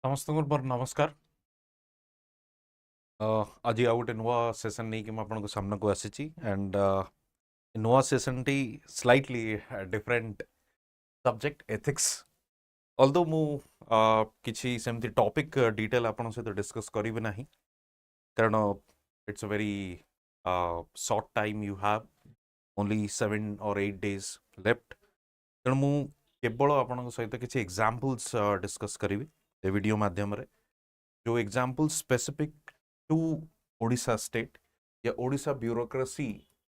समस्त मोर नमस्कार। आज आउ गोटे नुआ सेसन नहीं कि आपन सामना को आसी एंड नुआ session T slightly different subject ethics although मु किछि सेमती टॉपिक डिटेल आपन सहित डिस्कस करिवे नाही कारण it's a very short time you have only 7 or 8 days left तेणु मु केवल आपन सहित किछि एग्जांपल्स डिस्कस करिवे ए वीडियो माध्यम रे जो example specific to Odisha state या ओडिशा ब्यूरोक्रेसी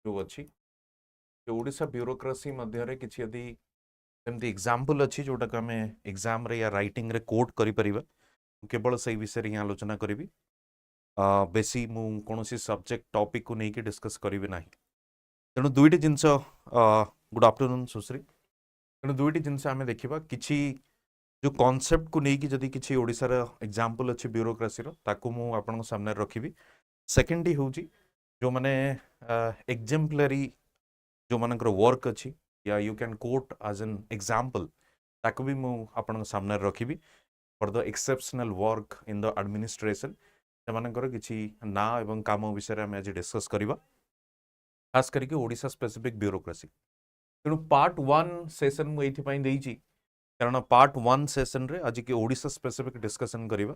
जो अच्छी जो ओडिशा ब्यूरोक्रेसी मध्य किसी यदि सेमती एग्जाम्पल अच्छी जोटा को आम एग्जाम रे या राइटिंग रे कोट करि परिबा केवल से विषय रे आलोचना करी बेसी मु कोनोसी सब्जेक्ट टॉपिक को लेकिन डिस्कस करी ना तेणु दुईटी जिनस गुड आफ्टरनून सुश्री तेणु दुईटी जिनस आम देखा कि जो कॉन्सेप्ट को लेकिन जदि किसी ओडिशार एग्जाम्पल अच्छी ब्यूरोक्रेसी ताकू मु आपन सामने रखी सेकेंड हूँ जो मैंने एग्जाम्पलरी जो मानकर वर्क अच्छी या you can quote as an example ताकू भी मु आपन सामने रखी for the exceptional work in the administration से किसी ना एवं काम विषय में आज डिस्कस करवा खास करके ओडिशा स्पेसिफिक ब्यूरोक्रेसी तेणु पार्ट 1 सेशन मुझे कारण पार्ट 1 सेशन रे आज के ओडिशा स्पेसिफिक डिस्कशन करिवा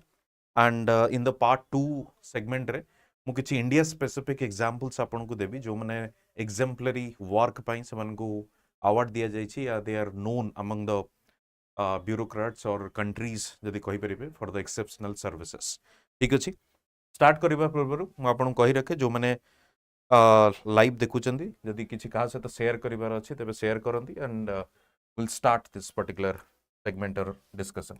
and in the part 2 segment रे मु किछि इंडिया स्पेसिफिक एग्जांपल्स आपन को देबी जो माने एग्जाम्पलरी वर्क पई से मन को अवार्ड दिया जाय छी या they are known among the bureaucrats our countries जदि कहि परिबे फॉर द एक्सेप्शनल सर्विसेज ठीक अछि स्टार्ट करिवा पूर्व मु आपन कहि रखे जो माने लाइव देखुचंदी जदि किछि कहा से तो शेयर करिवार अछि तबे शेयर करंती and we'll start this particular segment or discussion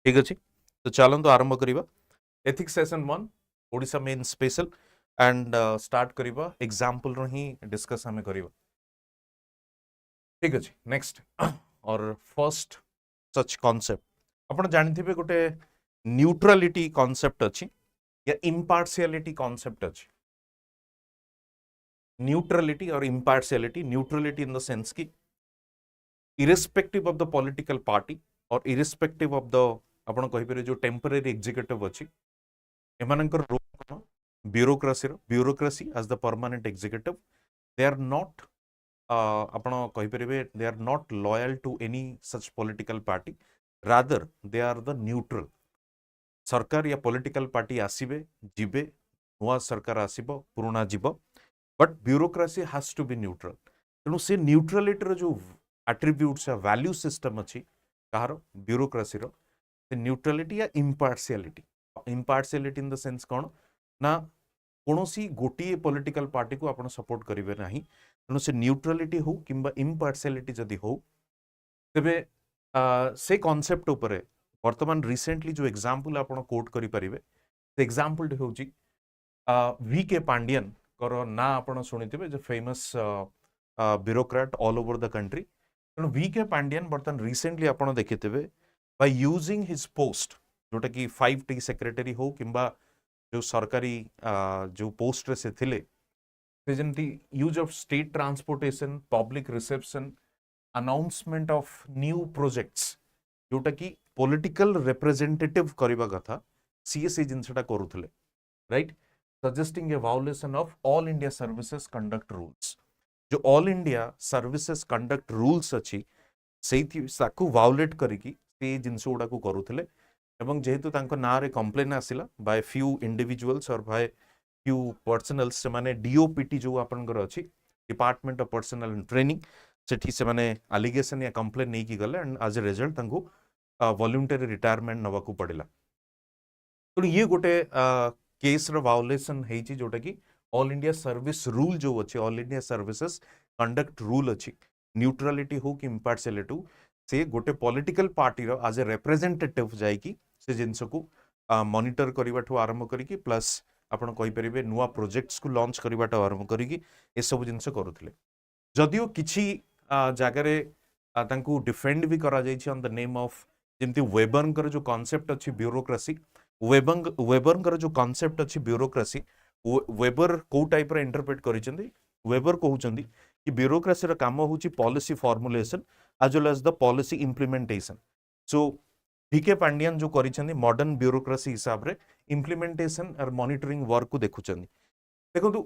ठीक अछि तो चलन तो आरंभ करिवा ethics session 1 Odisha main special and start करिवा एग्जांपल रो ही डिस्कस हमें करिवा ठीक अछि नेक्स्ट और फर्स्ट सच कांसेप्ट आपण जानिथिबे गोटे न्यूट्रलिटी कांसेप्ट अछि या इम्पार्शियलिटी कांसेप्ट अछि न्यूट्रलिटी और impartiality neutrality in the sense की irrespective of the political party और इरेस्पेक्टिव ऑफ द आपण कहि परिबे जो टेम्पररी एग्जीक्यूटिव अछि एमानकर रोल कोन bureaucracy as the permanent executive they are not आपण कहि परिबे they are not loyal to any such political party rather they are the neutral सरकार या पॉलिटिकल पार्टी आसीबे जिबे नुआ सरकार आसीबो पुराना जीवो but bureaucracy has to be neutral तेणु से न्यूट्रलिटी रो जो एट्रिब्यूट्स या वैल्यू सिस्टम अच्छी कहार ब्यूरोक्रेसी रो से न्यूट्रलिटी या इम्पार्शियलिटी इन द सेंस कौन ना कौनसी गोटे पॉलिटिकल पार्टी को आपण सपोर्ट करेंगे ना तेणु से न्यूट्रलिटी हो किंबा इम्पार्शियलिटी जदि हो तेबे से कॉन्सेप्ट उपरे वर्तमान रिसेंटली जो एग्जांपल आपण कोट करि परिबे से एग्जांपल होउची वी के पांडियन कर ना आपण सुनिथिबे जो famous bureaucrat all over the country तेणु वी के पांडियन बर्तमान रिसेंटली आपड़ देखिथे बाय यूजिंग हिज पोस्ट जोटा कि 5T सेक्रेटरी हो किंबा जो सरकारी जो पोस्ट रे से थिले से जमती use of state transportation public reception announcement of new projects जोटा कि पॉलिटिकल रिप्रेजेंटेटिव करबा कथा सीए से जिनसटा करूथले right suggesting a violation of all India services conduct rules जो all India services conduct rules अच्छी से वायोलेट करिकी से जिनस गुड़ा को करूथले एवं जेहेतु तांको ना रे कंप्लेन आसिला बाय फ्यू इंडिविजुअल्स और बाय फ्यू पर्सनल्स से माने डीओपीटी जो आपनकर अछि department of personnel and training सेठी से माने एलिगेशन या कंप्लेन नहीं की गले एंड एज ए रिजल्ट तांको वॉलंटरी रिटायरमेंट नवा को पड़िला तो ये गोटे केस रो वायोलेशन है जोटा कि ऑल इंडिया सर्विस रूल जो अच्छे all India services conduct rule अच्छी न्यूट्रलिटी हो कि इम्पार्शियलिटी से गोटे पॉलिटिकल पार्टी रो एज ए रिप्रेजेंटेटिव जाइकी से जिनस को मॉनिटर करने आरंभ करी प्लस आपण कहि परिबे नुआ प्रोजेक्ट्स को लॉन्च करने आरंभ करी ए सब जिनस करुथिले जदियो किछि जगारे तांको डिफेंड भी करा जाइछि ऑन द नेम ऑफ जेमती वेबरनकर जो कांसेप्ट अच्छी ब्यूरोक्रेसी वेबरनकर जो कांसेप्ट अच्छी ब्यूरोक्रेसी वेबर को टाइप रे इंटरप्रेट करिसेंदी वेबर कहउचंदी कि ब्यूरोक्रेसी रो काम होची policy formulation as well as the policy implementation so V K Pandian जो करिसेंती मॉडर्न ब्यूरोक्रेसी हिसाब रे इम्प्लीमेंटेशन और मॉनिटरिंग वर्क को देखुचंदी देखो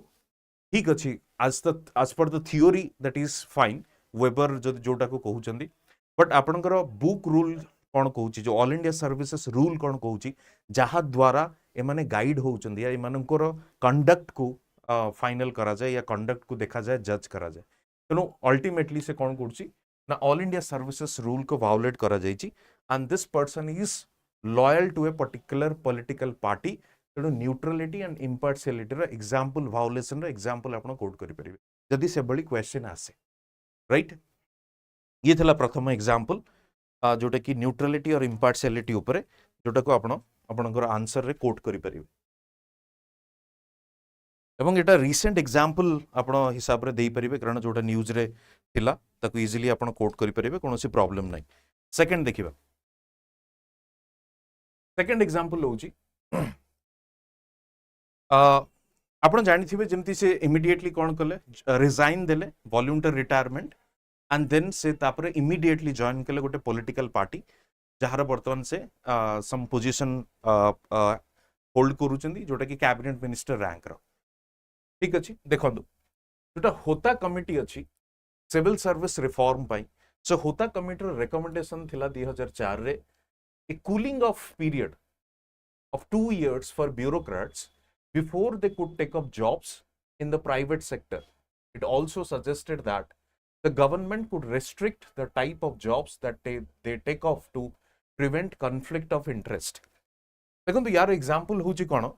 ठीक अच्छी आज पर the theory that is fine weber जोटा को कहउचंदी बट आपनकर बुक रूल कौन कहूँ जो ऑल इंडिया सर्विसेस रूल कौन कहूँ जहा द्वारा एमाने गाइड होउचंदी या एमानकर कंडक्ट को फाइनल करा जाए या कंडक्ट को देखा जाए जज करा जाए तेणु अल्टीमेटली से कौन करुच्ची ना ऑल इंडिया सर्विसेस रूल को वायोलेट करा जाइछि and this person is loyal to a particular political party तेणु न्यूट्रलिटी एंड इम्पार्शियलिटी रो एग्जांपल वायोलेशन रो एग्जांपल आपण कोड करि परिबे जदि से बळी क्वेश्चन आसे राइट ये थला प्रथम एग्जांपल जोटा कि न्यूट्रलिटी और इम्पार्शियलिटी ऊपर जोटा को आपण आपनकर आंसर रे कोट करि परिबे एवं एटा रिसेंट एग्जांपल आपण हिसाब रे देई परिबे कारण जोटा न्यूज रे थिला ताकू इजीली आपण कोट करि परिबे कोनोसी प्रॉब्लम नाही सेकंड देखिबा सेकंड एग्जांपल होउची आपण जानिथिबे जेमति से इमिडिएटली कोन कले रिजाइन देले वॉलंटरी रिटायरमेंट एंड देन से तापरे इमिडिएटली जॉइन कले गोटे पॉलिटिकल पार्टी जहार वर्तमान से सम पोजीशन होल्ड करूचंदी जोटा कि कैबिनेट मिनिस्टर रैंक रो ठीक अछि देखंदु जोटा होता कमिटी अछि सिविल सर्विस रिफॉर्म पाई सो होता कमिटी रो रिकमेंडेशन थिला 2004 रे ए cooling of period of 2 years for bureaucrats before they could take up jobs in the private sector. It also suggested that the government could restrict the type of jobs that they take off to prevent conflict of interest. देखो तो यार example होची कोन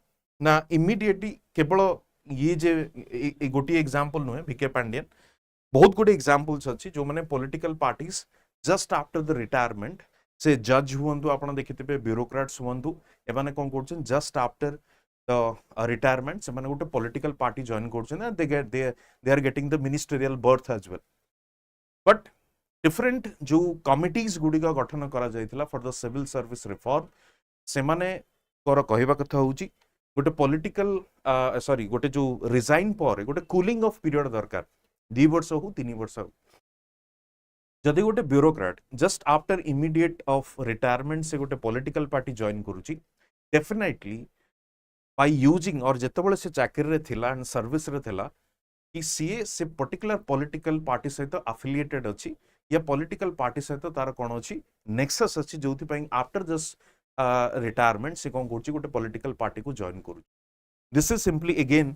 ना immediately केवल ये जे गोटी example नुहे VK Pandian बहुत गुड एग्जांपल्स अछि जो माने political parties just after the retirement से जज हुअंतु आपण देखिथिबे ब्यूरोक्रेट्स हुअंतु एमाने कोन करछन जस्ट आफ्टर द रिटायरमेंट से माने गोटे पॉलिटिकल पार्टी जॉइन करछन they are getting the ministerial berth as well but different जो कमिटीज गुडी का गठन करा जायतिला for the civil service reform से माने कर कहबा कथा होउची गोटे पॉलिटिकल सॉरी गोटे जो रिजाइन पर गोटे कूलिंग ऑफ पीरियड दरकार 2 वर्ष हो 3 वर्ष हो जदि गोटे bureaucrat just after immediate of retirement से गोटे पॉलिटिकल पार्टी जॉइन करूची डेफिनेटली बाय यूजिंग और जेतेबेले से चाकरी रे थिला एंड सर्विस रे थिला कि सीए से पर्टिकुलर पॉलिटिकल पार्टी सहित अफिलिएटेड अछि या पॉलिटिकल पार्टी सहित तार कोन अछि नेक्सस अछि जोथि पई आफ्टर जस्ट रिटायरमेंट से कोन करची गोटे पॉलिटिकल पार्टी को जॉइन करू दिस इज सिंपली अगेन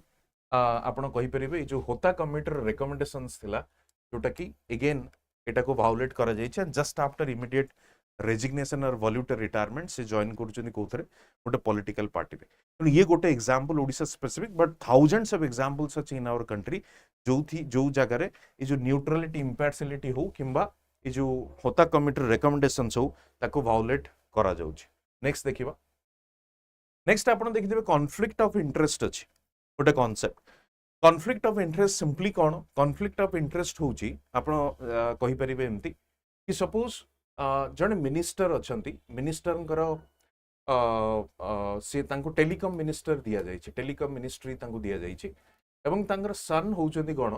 आपण कहि परिबे जो होता कमिटी रो रिकमेंडेशंस थिला जोटा कि अगेन एटा को वायोलेट करा जाइछ जस्ट आफ्टर इमीडिएट रेजिग्नेशन और वॉलंटरी रिटायरमेंट से जॉइन करछनी कोथरे गोटे पॉलिटिकल पार्टी रे तो ये गोटे example Odisha specific but thousands of examples अछि इन आवर कंट्री जो जगह रे ए जो न्यूट्रलिटी इम्पार्शियलिटी हो किंबा ए जो होता कमिटी रिकमेंडेशंस हो ताको वायोलेट करा जाउछ नेक्स्ट देखिबा नेक्स्ट आपण देखिथिबे कॉन्फ्लिक्ट ऑफ इंटरेस्ट अछि गोटे concept conflict of interest simply कौन कॉन्फ्लिक्ट ऑफ इंटरेस्ट होची आपण कहि परिबे एमती कि सपोज जने मिनिस्टर अछंती मिनिस्टरंकर से तांको टेलीकॉम मिनिस्टर दिया जाइछि टेलीकॉम मिनिस्ट्री तांको दिया जाइछि एवं तांकर सन होउचंती कोन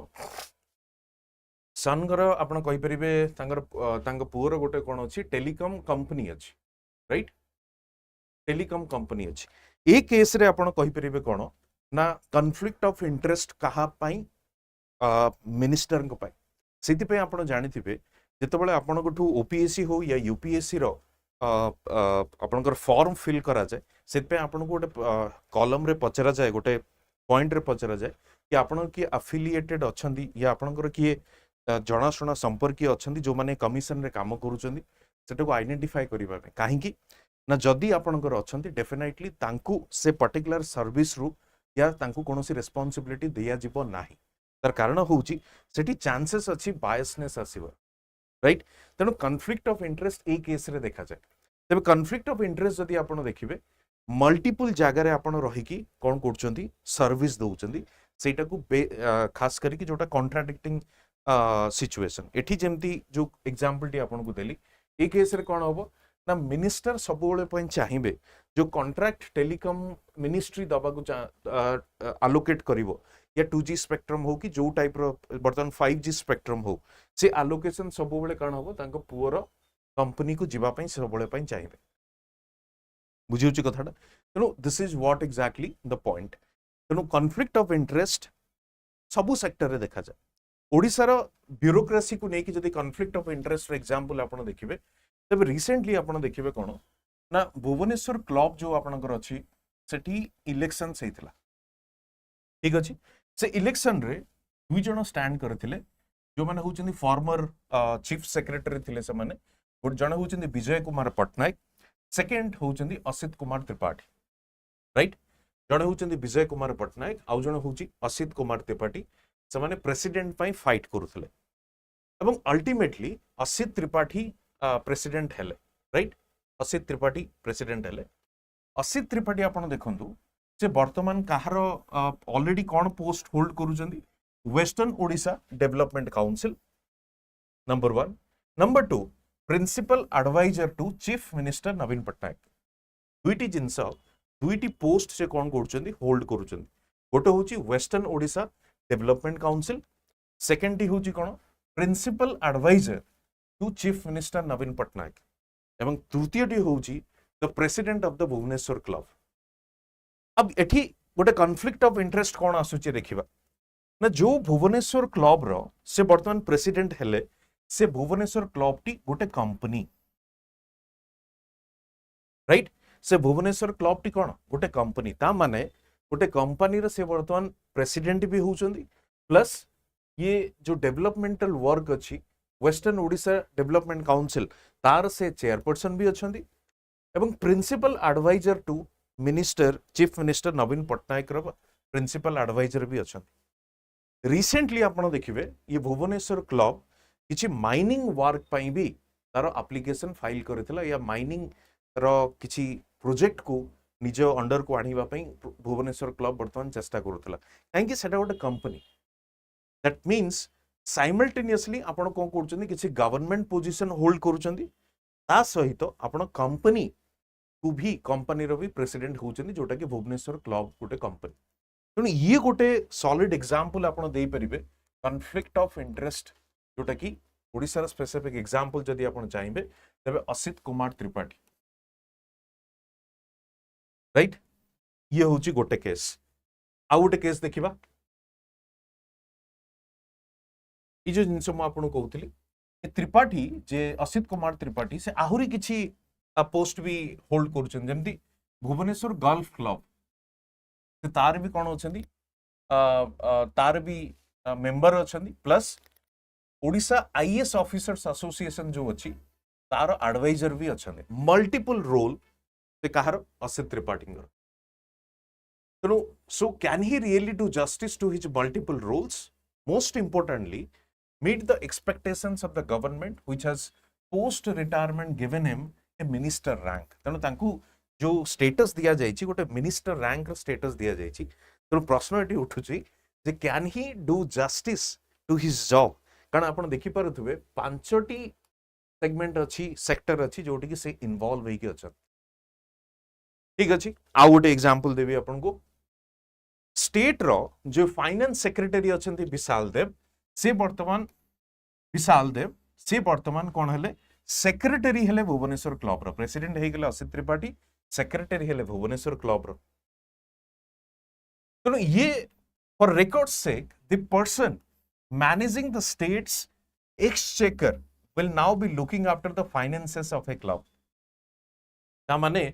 सन कर आपण कहि परिबे तांको पुअर गोटे कोन अछि टेलीकॉम कंपनी अछि राइट टेलीकॉम कंपनी अछि ए केस रे आपण कहि परिबे कोन ना कॉन्फ्लिक्ट ऑफ इंटरेस्ट कहा पाई मिनिस्टर को पाई सेति पे आपण जानिथिबे जेतेबेले आपण गोठू ओपीएससी हो या यूपीएससी रो आपणकर फॉर्म फिल करा जाए सेति पे आपण को गोटे कॉलम रे पचरा जाए गोटे पॉइंट रे पचरा जाए कि आपण की अफिलिएटेड अछंदी या आपणकर की जणाशुना संपर्क अछंदी जो माने कमिशन रे काम करूचंदी सेटा को आइडेंटिफाई करिबा पे काहे कि ना जदी आपणकर अछंती डेफिनेटली तांकू से पर्टिकुलर सर्विस रु या तांकू कोनोसी रिस्पांसिबिलिटी दिया जिवो नाही तार कारण होउची सेठी चांसेस अछि बायसनेस आसीबो राइट तेनो conflict of interest A case रे देखा जाय तबे कॉन्फ्लिक्ट ऑफ इंटरेस्ट जदी आपण देखिबे मल्टीपल जगह रे आपण रही की कोन करचंती सर्विस दउचंती सेटा को खास करी कि जोटा कॉन्ट्राडिक्टिंग सिचुएशन एठी जेमती जो एग्जांपल टी आपण को देली ए केस रे कोन होबो ना मिनिस्टर सबोले पय चाहिबे जो कॉन्ट्रैक्ट टेलीकॉम मिनिस्ट्री दबा को आलोकेट करिवो या 2G स्पेक्ट्रम हो कि जो टाइप रो बर्तन 5G स्पेक्ट्रम हो से आलोकेशन सबोले कान होबो तांको पुअर कंपनी को जिबा पय सबोले पय चाहिबे बुझी कथाटा तेणु this is what exactly the point तेणु कॉन्फ्लिक्ट ऑफ इंटरेस्ट सबु सेक्टर रे देखा जाए ओडिशार ब्यूरोक्रेसी को लेकिन जदि कॉन्फ्लिक्ट ऑफ इंटरेस्ट एग्जांपल आपण देखिबे तबे रिसेंटली आपण देखिबे कोन ना भुवनेश्वर क्लब जो आपणकर अछि सेठी इलेक्शंस हेतिला ठीक अछि से इलेक्शन रे दुई जण स्टैंड करथिले जो माने होचंदी फॉर्मर चीफ सेक्रेटरी थिले से माने गोट जण होचंदी विजय कुमार पटनायक सेकंड होचंदी असित कुमार त्रिपाठी राइट जण होचंदी विजय कुमार पटनायक आउ जण होची असित कुमार त्रिपाठी से माने प्रेसिडेंट पाई फाइट करूथिले एवं अल्टीमेटली असित त्रिपाठी प्रेसिडेंट हेले राइट असित त्रिपाठी प्रेसिडेंट हेले असित त्रिपाठी आपण देखंतु से वर्तमान कहार ऑलरेडी कौन पोस्ट होल्ड करूचंदी western Odisha development council number 1 number 2 principal adviser to chief minister Naveen Patnaik दुईटी जिनस दुईटी पोस्ट से कौन करूचंदी होल्ड करूचंदी गोटे होची western Odisha development council second होची कौन principal adviser to chief minister Naveen Patnaik एवं तृतीयटी होची the president of the Bhubaneswar club अब एठी गोटे कॉन्फ्लिक्ट ऑफ इंटरेस्ट कौन आसुची देखिबा ना जो भुवनेश्वर क्लब रो से वर्तमान प्रेसिडेंट हेले से भुवनेश्वर क्लब टी गोटे कंपनी राइट से भुवनेश्वर क्लब टी कौन गोटे कंपनी ता माने गोटे कंपनी रो से वर्तमान प्रेसिडेंट भी होउचंदी प्लस ये जो डेवलपमेंटल वर्क अछि वेस्टर्न ओडिशा डेवलपमेंट काउंसिल तार से चेयरपर्सन भी अछंदी एवं principal adviser to minister chief minister Naveen Patnaik रो प्रिंसिपल एडवाइजर भी अछंदी रिसेंटली आपण देखिबे ये भुवनेश्वर क्लब किछि माइनिंग वर्क पई भी तार एप्लिकेशन फाइल करथिला या माइनिंग रो किछि प्रोजेक्ट को निज अंडर को आनिबा पई भुवनेश्वर क्लब वर्तमान चेष्टा करूथिला काहेकि सेटा गोटे कंपनी दैट मीन्स साइमल्टेनियसली आपण कोन करचंदी किछि गवर्नमेंट पोजीशन होल्ड करूचंदी ता सहित आपण कंपनी को भी कंपनी रो भी प्रेसिडेंट होचंदी जोटा कि भुवनेश्वर क्लब गोटे कंपनी तेणु ये गोटे सॉलिड एग्जांपल आपण देई परिबे कॉन्फ्लिक्ट ऑफ इंटरेस्ट जोटा कि ओडिसा रो स्पेसिफिक एग्जांपल जदि आपण चाहिबे तबे असित कुमार त्रिपाठी राइट ये होची गोटे केस आ गोटे केस देखिबा ई जो जिनस म आपण कहउतली ए त्रिपाठी जे असित कुमार त्रिपाठी से आहुरी किछि पोस्ट भी होल्ड करूछन जेमती भुवनेश्वर गोल्फ क्लब से तार भी कौन अच्छी तार भी मेंबर अच्छा plus Odisha IAS officers association जो अच्छी तार एडवाइजर भी अच्छा मल्टीपल रोल से कहार असित त्रिपाठी तेणु so can he really do justice to his multiple roles most importantly meet the expectations of the government which has post retirement given him a minister rank तेणु तांकू जो स्टेटस दिया जाइछि गोटे मिनिस्टर रैंक स्टेटस दिया जाइछि तेणु प्रश्न एटी उठुछि जे can he do justice to his job कारण आपण देखि पारुथबे पांचटी सेगमेंट अछि सेक्टर अछि जोटी कि से इन्वॉल्व होई के अछि ठीक अछि आ गोटे एग्जांपल देबी आपण को स्टेट रो जो फाइनेंस सेक्रेटरी अछंती विशाल देव से वर्तमान कोन हेले सेक्रेटरी हेले भुवनेश्वर क्लब रो प्रेसिडेंट हे गेले असित त्रिपाठी सेक्रेटरी हेले भुवनेश्वर क्लब रो तो ये for record sake the person managing the state's exchequer will now be looking after the finances of a club ता माने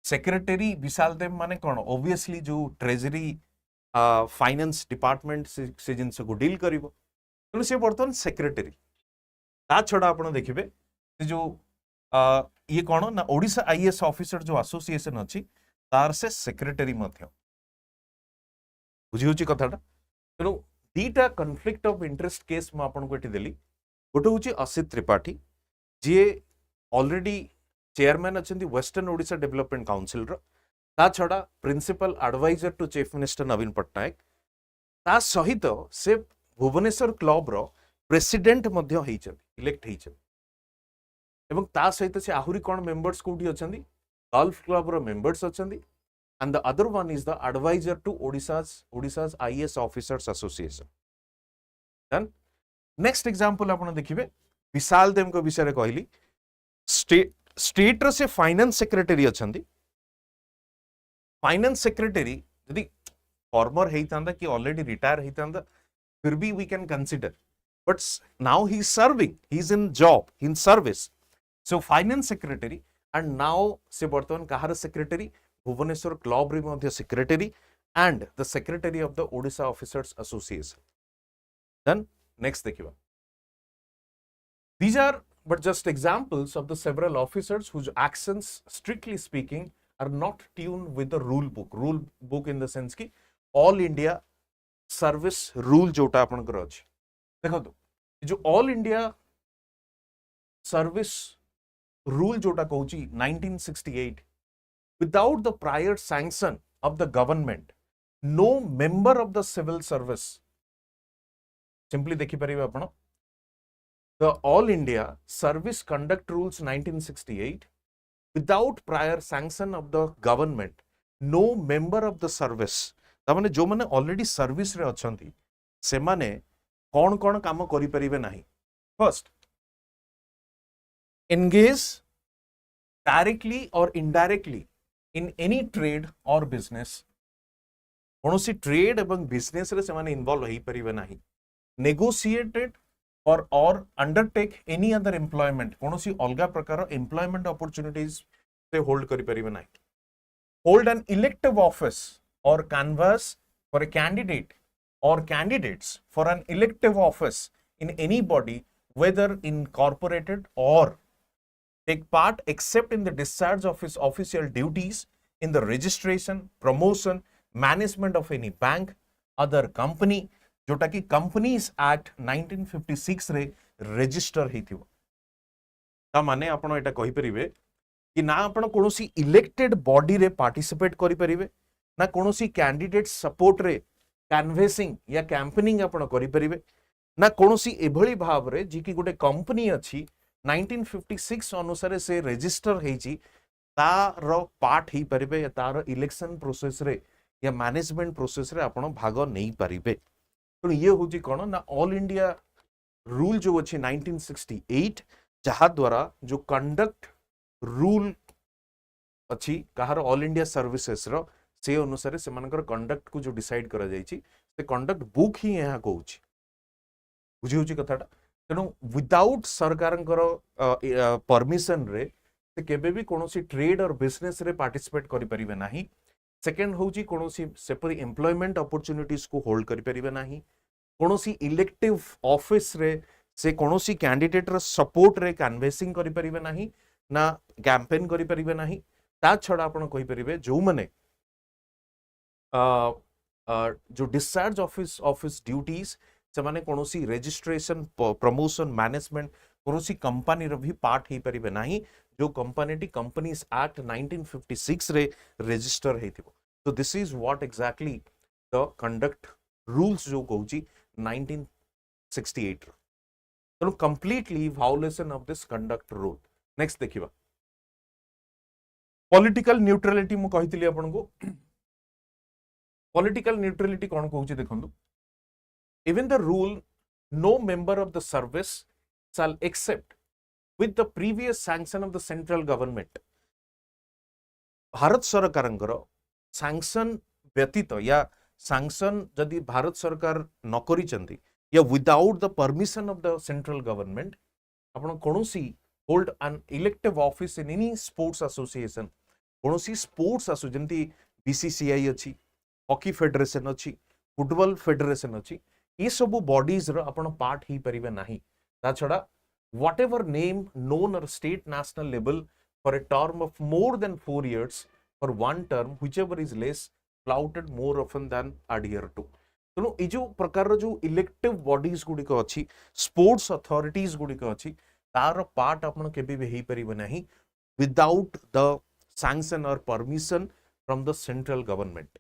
सेक्रेटरी विशाल देव माने कोन ऑब्वियसली जो ट्रेजरी फाइनेंस डिपार्टमेंट से जिनस को डील करिवो तो से वर्तमान सेक्रेटरी ता छडा आपण देखिबे जो ये कौन ना ओडिशा आईएएस ऑफिसर जो एसोसिएशन अच्छी तार से सेक्रेटरी मध्य बुझी होची कथाटा तेणु दीटा कॉन्फ्लिक्ट ऑफ इंटरेस्ट केस मु आपन को एठी देली गोटे होची असित त्रिपाठी जे ऑलरेडी चेयरमैन अछंती वेस्टर्न ओडिशा डेवलपमेंट काउंसिल रो ता छडा principal adviser to chief minister Naveen Patnaik ता सहित से भुवनेश्वर क्लब रो प्रेसिडेंट मध्य हेइछन इलेक्ट हेइछन एवं ता सहित से आहुरी कौन मेंबर्स कोठी अछंदी गोल्फ क्लब रो मेंबर्स अछंदी and the other one is the adviser to Odisha's IAS officers association then next example आपण देखिबे विशाल देव को विषय रे कहली स्टेट रो से फाइनेंस सेक्रेटरी अछंदी फाइनेंस सेक्रेटरी यदि फॉर्मर होता कि ऑलरेडी रिटायर होता फिर भी we can consider, but now he serving, he is in job, in service, so finance secretary and now से बर्तमान कहार सेक्रेटरी भुवनेश्वर क्लब रे मध्य secretary and the secretary of the Odisha officers association. Then next देखिबा, these are but just examples of the several officers whose actions strictly speaking are not tuned with the rule book in the sense ki all India service rule जोटा आपनकर अछि देखो तो जो all India service rule जोटा कहूची 1968 without the prior sanction of the government no member of the civil service, simply देखि परिबे आपण the all India service conduct rules 1968 without prior sanction of the government no member of the service, ता माने जो माने already service रे अछंती से माने कौन कौन काम करि परिबे नाही। First, engage directly or indirectly in any trade or business, कौनसी ट्रेड एवं बिजनेस रे से माने इन्वॉल्व होई परिबे नाही। Negotiated or undertake any other employment, कौनसी अलगा प्रकार एम्प्लॉयमेंट अपॉर्चुनिटीज से होल्ड करि परिबे नाही। hold an elective office or canvass for a candidate or candidates for an elective office in any body whether incorporated or take part except in the discharge of his official duties in the registration, promotion, management of any bank, other company जोटा कि companies act 1956 रे register हेथिबो। ता माने आपण एटा कहि परिबे कि ना आपण कोनोसी इलेक्टेड बॉडी रे पार्टिसिपेट करि परिबे, ना कोनोसी कैंडिडेट सपोर्ट रे कैनवेसिंग या कैंपेनिंग आपण करि परिबे, ना कोनोसी एभली भाव रे जी कि गोटे कंपनी अछि 1956 अनुसार से रजिस्टर हेची तार पार्ट ही परिबे या तार इलेक्शन प्रोसेस रे या मैनेजमेंट प्रोसेस रे आपण भाग नहीं परिबे। तो ये होची कोन ना ऑल इंडिया रूल जो अछि 1968 जहा द्वारा जो कंडक्ट रूल अछि कहार ऑल इंडिया सर्विसेस रो से अनुसार से मानकर कंडक्ट को जो डिसाइड करा जायछि से कंडक्ट बुक ही यहाँ कहूछि, बुझी होची कथाटा। तेणु विदाउट सरकारंकर परमिशन रे से केबे भी कोनोसी ट्रेड और बिजनेस रे पार्टिसिपेट करि परिबे नाही। सेकेंड होची कोनोसी सेपरी एम्प्लॉयमेंट अपॉर्चुनिटीज को होल्ड करि परिबे नाही, कोनोसी इलेक्टिव ऑफिस रे से कोनोसी कैंडिडेट रे सपोर्ट रे कैनवेसिंग करि परिबे नाही, ना कैंपेन करि परिबे नाही। ता छडा आपण कहि परिबे जो माने जो डिस्चार्ज ऑफिस ड्यूटीज से माने कोनोसी रजिस्ट्रेशन, प्रमोशन, मैनेजमेंट कोनोसी कंपनी रो भी पार्ट ही परिबे नाही जो कंपनी कंपनीज एक्ट 1956 रे रजिस्टर हेथिबो। So this is what exactly the conduct rules जो कहूची 1968 तेणु completely violation of this conduct rule. Next देखिबा, पॉलिटिकल न्यूट्रलिटी मु कहितली आपन को। पॉलिटिकल न्यूट्रलिटी कोन कहूची देखंतु, even the rule no member of the service shall accept with the previous sanction of the central government, भारत सरकारंकर सैंक्शन व्यतीत या सैंक्शन जदि भारत सरकार न करिसेंती या without the permission of the central government आपण कोनोसी hold an elective office in any sports association, कोनोसी स्पोर्ट्स एसो जेंती बीसीसीआई अछि, हॉकी फेडरेशन अछि, फुटबॉल फेडरेशन अछि, ये सब बॉडीज रो आपण पार्ट ही परिबे नाही। ता छडा व्हाटएवर नेम नोन और state national level for a term of more than 4 years for one term whichever is less flouted more often than adhere to। तेणु ये जो प्रकार जो इलेक्टिव बॉडीज गुड़िक अच्छी स्पोर्ट्स अथॉरिटीज गुड़िक अच्छी तार पार्ट आपण केबे भी हेई परिबे नाही विदाउट द सैंक्शन और permission from the central government.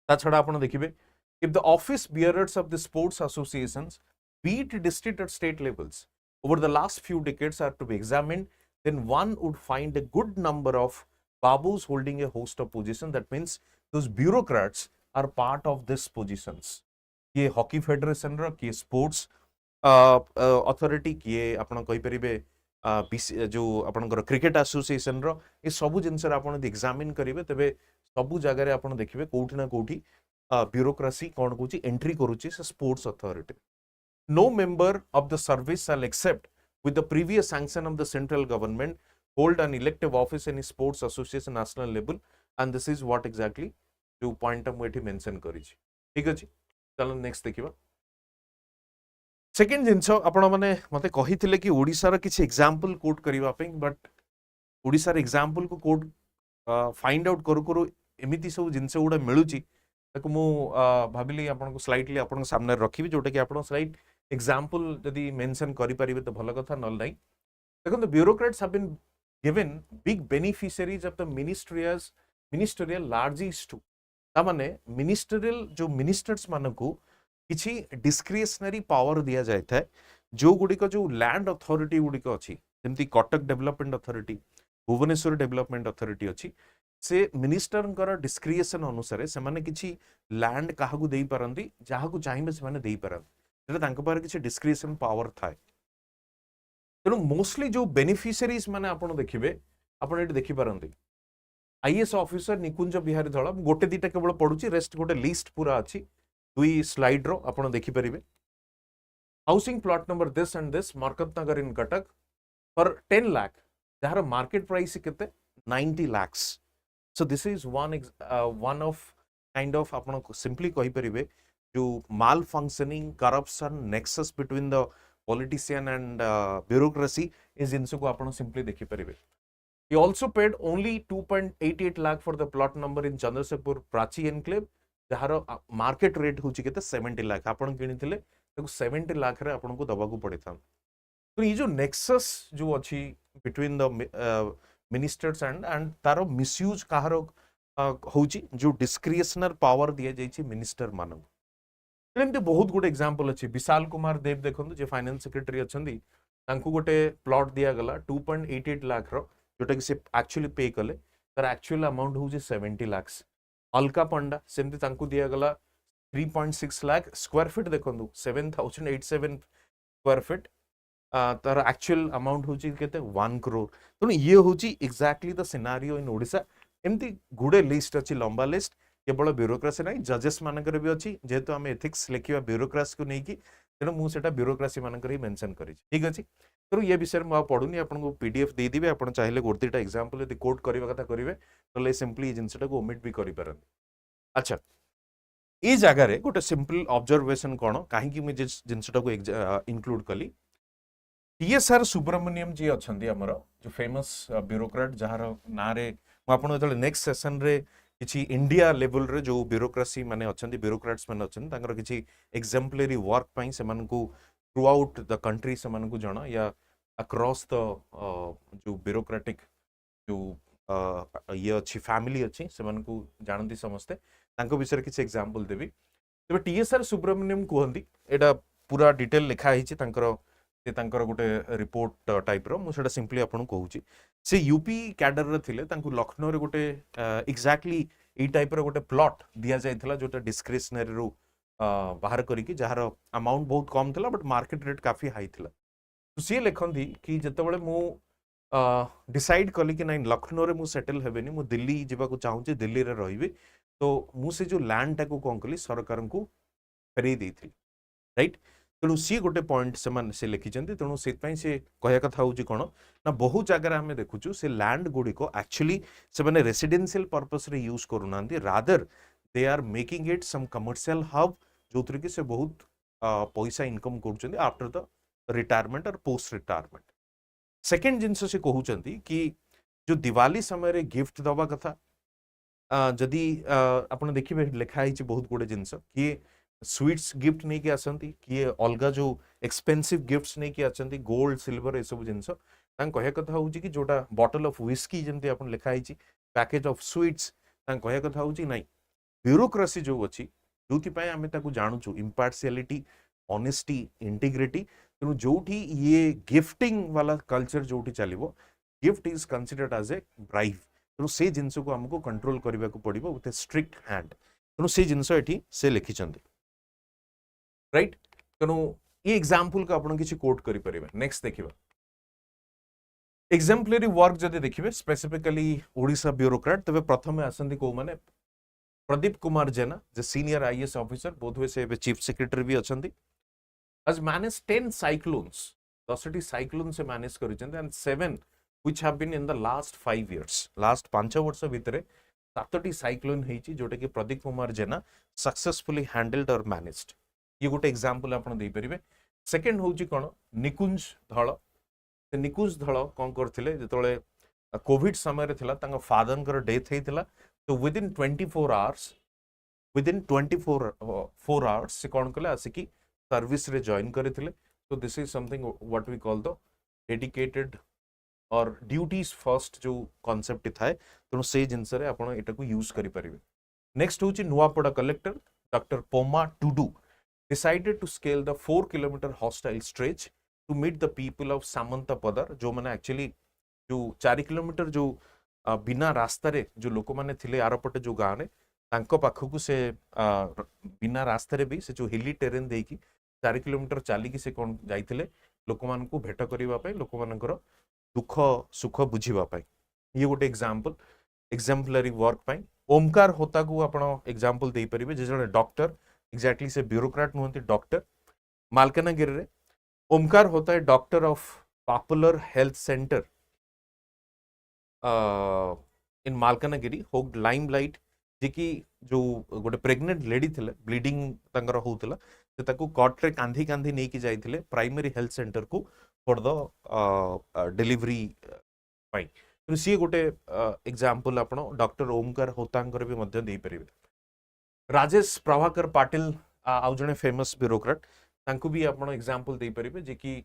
ता छडा आपण देखिबे, if the office bearers of the sports associations be it district or state levels over the last few decades are to be examined, then one would find a good number of babus holding a host of positions, that means those bureaucrats are part of these positions। किए hockey federation रो, किए sports authority, किए आपण कहि परिबे जो आपनकर cricket association रो, ये सब जिनस आपण एग्जामिन करिवे तेबे सबु जगह आपण देखिबे कोठी ना कोठी ब्यूरोक्रेसी कोन कोची एंट्री करूची से sports authority. No member of the service shall accept with the previous sanction of the central government hold an elective office in sports association national level, and this is what exactly जो point हम एठी mention करी छी. ठीक अछि, चलो next देखिबा. Second जिंस आपण माने मते कहिथिले कि ओडिसा रा किछि एग्जांपल कोट करिवा पे, बट ओडिसा रा एग्जांपल को कोट फाइंड आउट करू करू एमिति सब जिंस गुडा मिलुची ताको मु भाबिली आपण को स्लाइडली आपण सामने रखिबी जोटा कि आपण स्लाइड एग्जांपल यदि मेंशन करि परिबे तो भलो कथा, नल नै. देखो the bureaucrats have been given big beneficiaries of the ministerial largesse too. ता माने मिनिस्टरियल जो मिनिस्टर्स मानकू किछि डिस्क्रिशनरी पावर दिया जाय थाए, जो गुडी को जो लैंड अथॉरिटी गुडी को अछि, जेमति Cuttack development authority, Bhubaneswar development authority अछि, से मिनिस्टर डिस्क्रिएशन अनुसार से माने किछि लैंड काहाकू देई परंती, जाहाकू चाहिबे से माने देई परंती. जेटा तांको पारे किछि डिस्क्रिएशन पावर थाए. तेणु मोस्टली जो बेनिफिशियरीज माने आपण देखिबे, आपण एटी देखि परंती आईएएस ऑफिसर निकुंज बिहारी धला. गोटे दिटा केवल पढुची, रेस्ट गोटे लिस्ट पूरा अछि दुई स्लाइड रो आपण देखि परिबे. Housing plot number this and this Markat Nagar in Cuttack for 10 lakh, जहार मार्केट प्राइस केते 90 lakhs. So this is one of kind of आपण सिंपली कहि परिबे जो malfunctioning corruption nexus between the politician and bureaucracy is जिंस को आपण सिंपली देखि परिबे. He also paid only 2.88 lakh for the plot number in Chandrasekhar Prachi enclave, जहार मार्केट रेट होची केते 70 लाख. आपण किनिथिले ताको 70 लाख रे आपण को दबा को पड़िथान. तो ये जो नेक्सस जो अछि बिटवीन द मिनिस्टर्स एंड तारो मिसयूज काहार होची, जो डिस्क्रिशनल पावर दिया जाइछि मिनिस्टर मानन. एमते बहुत गुड एग्जांपल अछि. विशाल कुमार देव देखंतु जे फाइनेंस सेक्रेटरी अछंदी, तांको गोटे प्लॉट दिया गला 2.88 लाख रो, जोटा कि से एक्चुअली पे कले. तार एक्चुअल अमाउंट होची 70 lakhs. अलका पंडा सेमती तांको दिया गला 3.6 लाख स्क्वायर फीट. देखंतु 7087 स्क्वायर फीट, तार एक्चुअल अमाउंट होची केते 1 crore. तो ये होची एक्जेक्टली द सिनारियो इन ओडिसा. एमती गुडे लिस्ट अछि, लंबा लिस्ट. केवल ब्यूरोक्रेसी नाही, जजेस मानकर भी अछि. जेहेतु हम एथिक्स लेखिबा ब्यूरोक्रेसी को नेकी, तेणु मु सेटा ब्यूरोक्रेसी मानकर ही मेंशन करी. ठीक अछि. तो ये विषय में पढ़ुनी, आपको पीडीएफ दे दिबे. आपण चाहिले गोटेटा एग्जांपल यदि कोट करबा कथा करिवे, तो सिंपली जिंसटा को ओमिट भी करि परन. अच्छा, ये जगह रे गोटे सिंपल ऑब्जर्वेशन कोन काहे कि मैं जिंसटा को इंक्लूड कली. टीएसआर सुब्रमण्यम जी अछंदी हमर जो फेमस ब्यूरोक्रेट, जहार ना रे आपण जले नेक्स्ट सेशन रे किछि इंडिया लेवल रे जो ब्यूरोक्रेसी माने अछंदी, ब्यूरोक्रेट्स माने अछंदी, तांकर किछि एग्जाम्पलरी वर्क पई से मानकू थ्रू आउट द कंट्री से मानकू जणा या अक्रॉस द जो ब्यूरोक्रेटिक जो ये अच्छी फैमिली अच्छी से मानकू जानती समस्ते, तांको विषय किछि एग्जांपल देबी. तबे टीएसआर सुब्रमण्यम कहंदी, एटा पूरा डिटेल लिखा हिछि तांकर गोटे रिपोर्ट टाइप रो. मु सेटा सिंपली आपन कहूची. से यूपी कैडर रे थिले, तांको लखनऊ रे गोटे एक्जेक्टली ई टाइप रो गोटे प्लॉट दिया जायथिला, जोटा डिस्क्रिशनरी रो बाहर करिकि, जहार अमाउंट बहुत कम थिला बट मार्केट रेट काफी हाई थिला. तो सी लिखंदी कि जतबेले मु डिसाइड कली कि नहीं लखनऊ रे मु सेटल हेबेनी, मु दिल्ली जीवा को चाहूची, दिल्ली रे रहिबी. तो मु से जो लैंड टाको कोन कली सरकार को फेरै देथि. राइट. तेणु सी गोटे पॉइंट से लिखिंट. तेणु से कहया कथा हूँ कौन ना, बहु जगह आम देखुचु से लैंड गुड़िक एक्चुअली से रेसिडेंशियल पर्पस रे यूज करूना, rather they are making it some commercial hub, जो कि से बहुत पैसा इनकम कर आफ्टर द रिटायरमेंट और पोस्ट रिटायरमेंट. सेकेंड जिनस से कहते कि जो दिवाली समय गिफ्ट दवा कथा, जदि आप देखिए लिखाई बहुत गुड़े जिनस, किए स्वीट्स गिफ्ट नहीं कि आसंती, किए अलगा जो एक्सपेंसिव गिफ्ट्स नहीं कि आसंती, गोल्ड सिल्वर ये सब जिनस. कहया कथा हूँ कि जोटा बॉटल ऑफ व्हिस्की जमती आप लिखाई, पैकेज ऑफ स्वीट्स, कहया कथा हूँ नहीं ब्यूरोक्रेसी जो अच्छी, जो आम जानूँ इम्पार्शियलिटी, ऑनेस्टी, इंटीग्रिटी. तेणु जो ये गिफ्टिंग वाला कल्चर जो चलो, gift is considered as a bribe. तेणु से जिनस को आमको कंट्रोल करने को पड़ो विथ ए स्ट्रिक्ट हैंड. तेणु से जिनस ये से लिखिंट. राइट. तेणु ये एग्जांपल को आपन किसी कोट करि परिबे. नेक्स्ट देखिबा. एग्जाम्पलरी वर्क जदि देखिए स्पेसिफिकली ओडिशा ब्यूरोक्राट तबे प्रथम आसंती को माने प्रदीप कुमार जेना जे सीनियर आईएएस ऑफिसर बोध हुए से चीफ सेक्रेटरी भी अच्छंती has managed 10 cyclones 10टी साइक्लोन से manage करिसेंती and 7 which have been in the last 5 years last 5 वर्ष भितरे 7टी साइक्लोन हेची जोटा कि प्रदीप कुमार जेना सक्सेसफुली हैंडल्ड और मैनेज्ड ये गोटे एग्जांपल आपण देई परिबे सेकंड होची कोन निकुंज धळ ते निकुंज धळ कोन करथिले जेतोळे कोविड समय रे थिला तांगा फादर कर डेथ हेतिला तो विदिन 24 hours से कौन कले आसिकी सर्विस रे जॉइन करथिले तो this is something what we call the dedicated or duties first जो कांसेप्ट थाए तेणु से जिनस रे आपण एटा को यूज करि परिबे नेक्स्ट होची Nuapada collector doctor Poma Tudu decided to scale the 4 kilometre hostile stretch to meet the people of Samantapadar जो माने एक्चुअली जो 4 किलोमीटर जो बिना रास्ता रे जो लोक माने थिले आरपटे जो गाँ रे तांको पाखकु से बिना रास्ता रे भी से जो हिली टेरेन देकी 4 किलोमीटर चाली से कौन जाइथिले लोक मान को भेट करिवा पय लोक मानकर दुख सुख बुझिवा पय ये गोटे एग्जांपल एग्जाम्पलरी वर्क पय ओमकार होता को आपण एग्जांपल देई परिबे जे जने डॉक्टर एग्जैक्टली से ब्यूरोक्रेट नहंती डॉक्टर मालकानगिरी रे ओमकार होता है doctor of popular health centre in Malkangiri होग लाइमलाइट जे कि जो गोटे प्रेग्नेंट लेडी थिले ब्लीडिंग तंगर होउतला से ताकू कॉट रे कांधी कांधी नै कि जाइथिले प्राइमरी हेल्थ सेंटर को फॉर द डिलीवरी पाई तो सी गोटे एग्जांपल आपण डॉक्टर ओमकार होतांकर भी मध्य देई परिबे राजेश प्रभाकर पाटिल आउ जने फेमस ब्यूरोक्रेट तांकू भी आपण एग्जांपल देई परिबे जे कि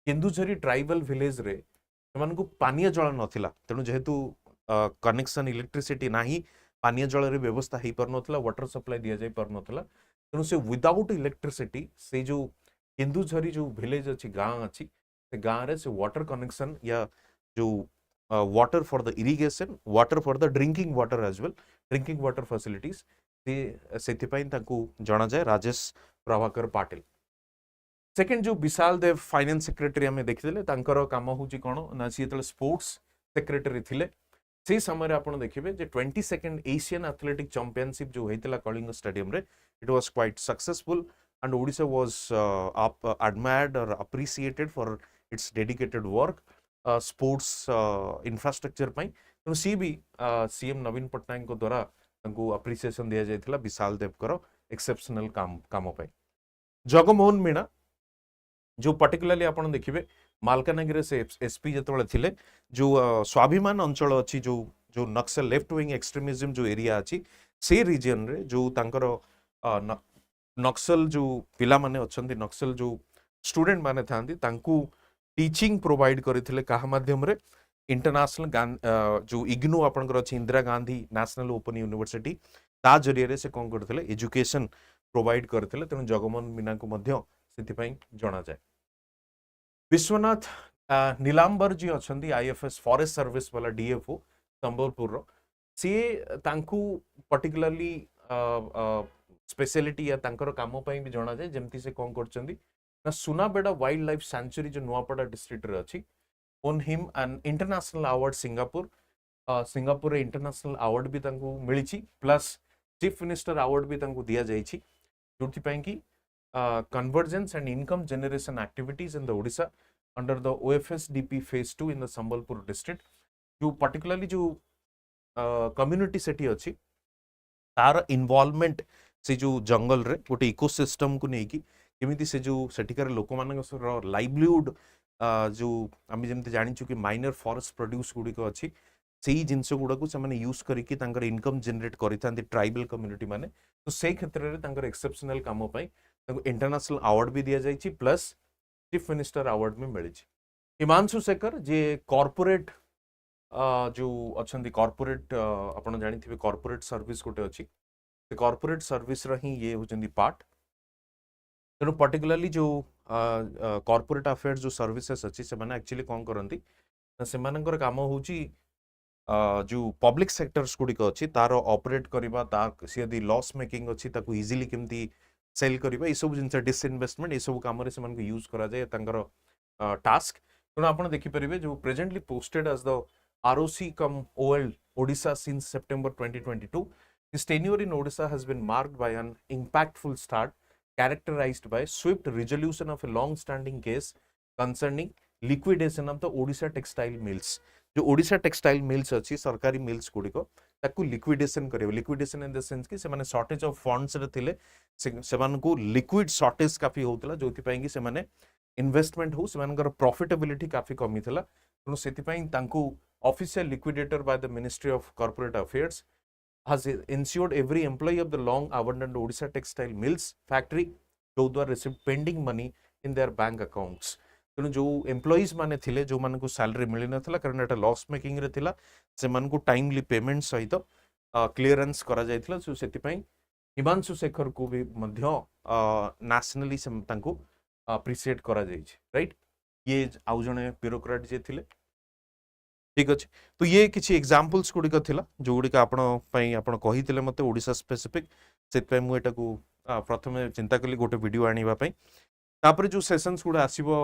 केन्दुझरी ट्राइबल विलेज रे सेमान को पानीय जल नथिला तेणु जेहेतु कनेक्शन इलेक्ट्रिसिटी नाही पानीय जल रे व्यवस्था हेई पर नथिला वाटर सप्लाई दिया जाई पर नथिला तेणु से विदाउट इलेक्ट्रिसिटी से जो केन्दुझरी जो विलेज अछि गां अछि से गां रे से वाटर कनेक्शन या जो water for the irrigation water for the drinking water as well drinking water facilities से जना जाए राजेश प्रभाकर पाटिल सेकेंड जो विशाल देव फाइनेंस सेक्रेटरी आम देखिले काम हूँ कौन ना सी जो स्पोर्ट्स सेक्रेटरी थिले से समय आप देखिए 22nd एशियन एथलेटिक चैंपियनशिप जो होता कलिंग स्टेडियम रे it was quite successful and Odisha was admired और appreciated for its dedicated work sports infrastructure तेणु सी भी सीएम नवीन पट्टनायक द्वारा अप्रिसिएशन दिया जाइथिला विशाल देवकर एक्सेप्शनल काम जगमोहन मीणा जो पर्टिकुलरली आप देखिए मालकानगिरी से एसपी जो थिले जो स्वाभिमान अंचल अच्छी जो जो नक्सल लेफ्ट विंग एक्सट्रीमिज्म जो एरिया अच्छी से रीजन रे जो तांकर नक्सल जो पिला माने अछंती नक्सल जो स्टूडेंट माने थांती तांकू टीचिंग प्रोवाइड करथिले कहा माध्यम रे इंटरनेशनल जो इग्नू आपनकर अछि Indira Gandhi national open university ता जरिया रे से कोन करथिले एजुकेशन प्रोवाइड करथिले तेणु जगमोहन मीना को मध्य सेति जना जाए विश्वनाथ नीलांबर जी अच्छी आईएफएस फॉरेस्ट सर्विस वाला डीएफओ संबलपुर सी तांकू पर्टिकुलरली स्पेशलिटी या तांकर काम भी जना जाए जमती से कौन कर सुनाबेड़ा वाइल्ड लाइफ सेंचुरी जो नुआपड़ा डिस्ट्रिक्ट रे अछि own him an international award Singapore Singapore international award भी तांकू मिली प्लस चीफ मिनिस्टर अवार्ड भी तांकू दिया जाइछि जोथि पई कि convergence and income generation activities in the Odisha under the OFSDP phase 2 in the Sambalpur district जो particularly जो community सेठी अछि तार इन्वॉल्वमेंट से जो जंगल रे गोटे इकोसिस्टम को नेकी केमिति से जो सेठिकार लोक मानक लाइवलीहुड जो आम जमी जानी कि माइनर फॉरेस्ट प्रोड्यूस गुड़िक अच्छी से जिनस गुड़ाक से यूज करके इनकम जनरेट करते ट्राइबल कम्युनिटी माने तो से क्षेत्र में एक्सेप्शनल काम इंटरनेशनल अवार्ड भी दि जाइए प्लस चीफ मिनिस्टर अवार्ड भी मिली हिमांशु शेखर जे कॉर्पोरेट जो अच्छा कॉर्पोरेट आपड़ जानी कॉर्पोरेट सर्विस गोटे अच्छी कॉर्पोरेट सर्विस ही ये होती पार्ट तेणु पर्टिकुलरली जो कॉर्पोरेट अफेयर्स जो सर्विसेस अच्छी से एक्चुअली कौन करती से काम हूँ जो पब्लिक सेक्टर्स गुड़िक अच्छी तार ऑपरेट करवा सी यदि लॉस मेकिंग अच्छी ताकू इजिली केमती सेल करवा ये सब जिन डिसइनवेस्टमेंट ये सब कम यूज करा जाए टास्क तेणु आप देखिपारे जो presently posted as the ROC cum OL Odisha since September 2022. His tenure in Odisha has been marked by an impactful start characterized by swift resolution of a long-standing case concerning liquidation of the Odisha textile mills. जो Odisha textile mills अच्छी सरकारी mills गुड़िक ताकू liquidation करेबे liquidation in the sense कि सेमाने shortage of funds रे थिले सेमानकू liquid shortage काफी होतला जोथि पई कि सेमाने इन्वेस्टमेंट हो सेमानकर प्रॉफिटेबिलिटी काफी कमी थिला तेणु सेति पई तांकू official liquidator by the ministry of corporate affairs has ensured every employee of the long abandoned Odisha textile mills factory जो द्वारा received pending money in their bank accounts. तेणु जो एम्प्लॉइज माने थिले जो मानकु सैलरी मिली नथला कारण एटा लॉस मेकिंग रे थिला से मानकु टाइमली पेमेंट सहित क्लियरेंस करा जायथिला सो सेति पई हिमांशु शेखर को भी मध्य नेशनली से तांकु अप्रिशिएट करा जाय छै राइट ये आउ जने ब्यूरोक्रेट जे थिले ठीक अच्छे तो ये किसी एग्जांपल्स गुड़िक थिला जो गुड़िक आपण कहिथिले मते ओडिशा स्पेसिफिक सेत मु एटा को प्रथमे चिंता कली गोटे वीडियो आनिबा पई तापर जो सेशंस गुडा आसीबो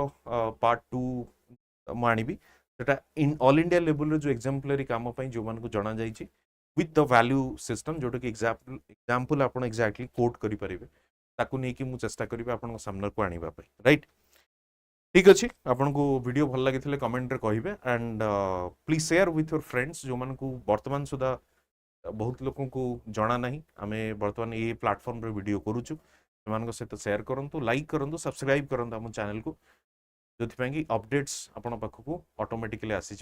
पार्ट 2 मु आनिबी सेटा इन ऑल इंडिया लेवल रे जो एग्जाम्पलरी काम पई जो मान को जणा जाई छी विथ द वैल्यू सिस्टम जोटा कि एग्जांपल आपण एग्जैक्टली कोट करि परिबे ताकू नै कि मु चेष्टा करिबे आपण सामने को आनिबा पई राइट ठीक अच्छे आपन को वीडियो भल लगी कमेंट रे कहिबे and please share with your friends जो मान को वर्तमान सुधा बहुत लोक को जना नहीं आमे वर्तमान ये प्लेटफॉर्म रे वीडियो करूछु सेमान सहित शेयर करंतु लाइक करंतु सब्सक्राइब करंतु हम चैनल को जोथि कि अपडेट्स आपण पाखकू ऑटोमेटिकली आसी